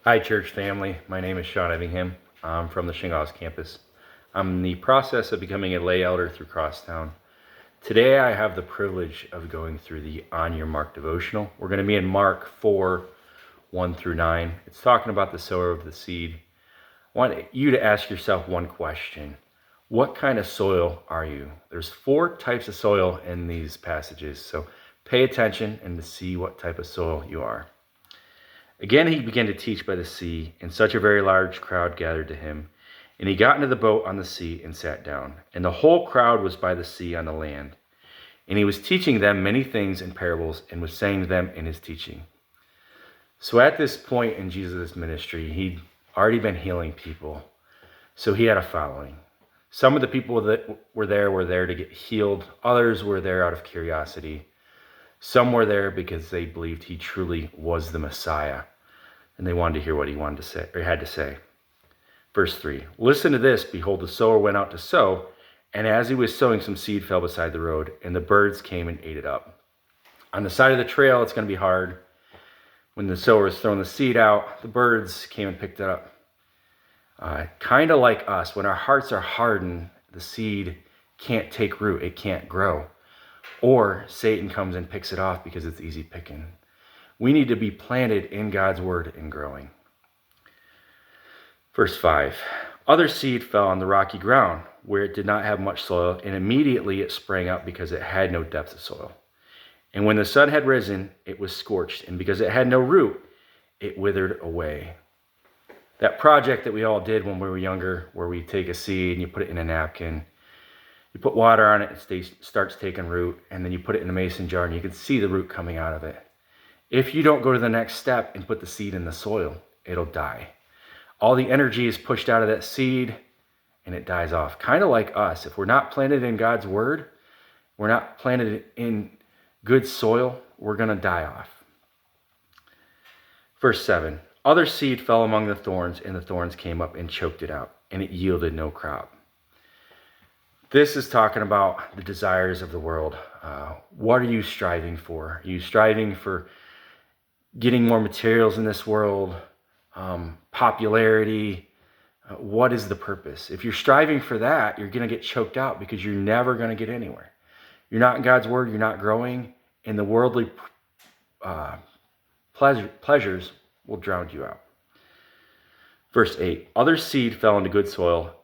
Hi, church family. My name is Sean Evingham. I'm from the Shingles campus. I'm in the process of becoming a lay elder through Crosstown. Today, I have the privilege of going through the On Your Mark devotional. We're going to be in Mark 4, 1 through 9. It's talking about the sower of the seed. I want you to ask yourself one question. What kind of soil are you? There's 4 types of soil in these passages, so pay attention and to see what type of soil you are. Again, he began to teach by the sea, and such a very large crowd gathered to him. And he got into the boat on the sea and sat down. And the whole crowd was by the sea on the land. And he was teaching them many things in parables, and was saying to them in his teaching. So at this point in Jesus' ministry, he'd already been healing people. So he had a following. Some of the people that were there to get healed. Others were there out of curiosity. Some were there because they believed he truly was the Messiah, and they wanted to hear what he wanted to say or had to say. Verse 3, listen to this. Behold, the sower went out to sow, and as he was sowing, some seed fell beside the road, and the birds came and ate it up. On the side of the trail, it's going to be hard. When the sower is throwing the seed out, the birds came and picked it up. Kind of like us, when our hearts are hardened, the seed can't take root. It can't grow. Or Satan comes and picks it off because it's easy picking. We need to be planted in God's word and growing. Verse 5, other seed fell on the rocky ground where it did not have much soil, and immediately it sprang up because it had no depth of soil. And when the sun had risen, it was scorched, and because it had no root, it withered away. That project that we all did when we were younger, where we take a seed and you put it in a napkin, you put water on it, it starts taking root, and then you put it in a mason jar, and you can see the root coming out of it. If you don't go to the next step and put the seed in the soil, it'll die. All the energy is pushed out of that seed, and it dies off. Kind of like us. If we're not planted in God's word, we're not planted in good soil, we're going to die off. Verse 7, other seed fell among the thorns, and the thorns came up and choked it out, and it yielded no crop. This is talking about the desires of the world. What are you striving for? Are you striving for getting more materials in this world? Popularity? What is the purpose? If you're striving for that, you're going to get choked out because you're never going to get anywhere. You're not in God's word. You're not growing. And the worldly pleasures will drown you out. Verse 8, other seed fell into good soil,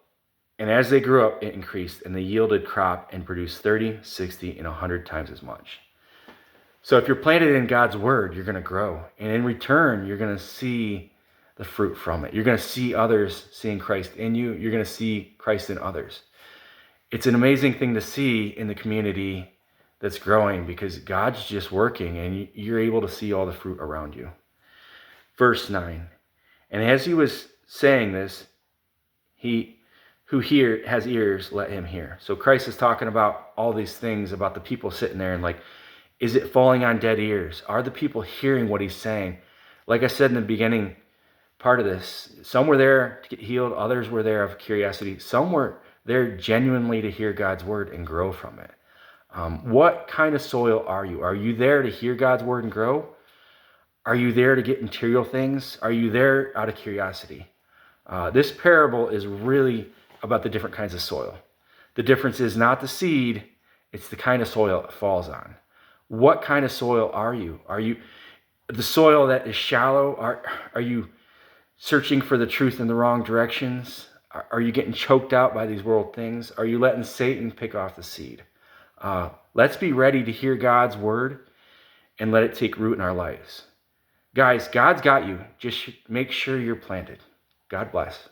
and as they grew up, it increased, and they yielded crop and produced 30, 60, and 100 times as much. So if you're planted in God's word, you're going to grow. And in return, you're going to see the fruit from it. You're going to see others seeing Christ in you. You're going to see Christ in others. It's an amazing thing to see in the community that's growing because God's just working, and you're able to see all the fruit around you. Verse 9, and as he was saying this, who has ears, let him hear. So Christ is talking about all these things about the people sitting there and like, is it falling on dead ears? Are the people hearing what he's saying? Like I said in the beginning part of this, some were there to get healed. Others were there of curiosity. Some were there genuinely to hear God's word and grow from it. What kind of soil are you? Are you there to hear God's word and grow? Are you there to get material things? Are you there out of curiosity? This parable is really about the different kinds of soil. The difference is not the seed, it's the kind of soil it falls on. What kind of soil are you? Are you the soil that is shallow? Are you searching for the truth in the wrong directions? Are you getting choked out by these world things? Are you letting Satan pick off the seed? Let's be ready to hear God's word and let it take root in our lives. Guys, God's got you. Just make sure you're planted. God bless.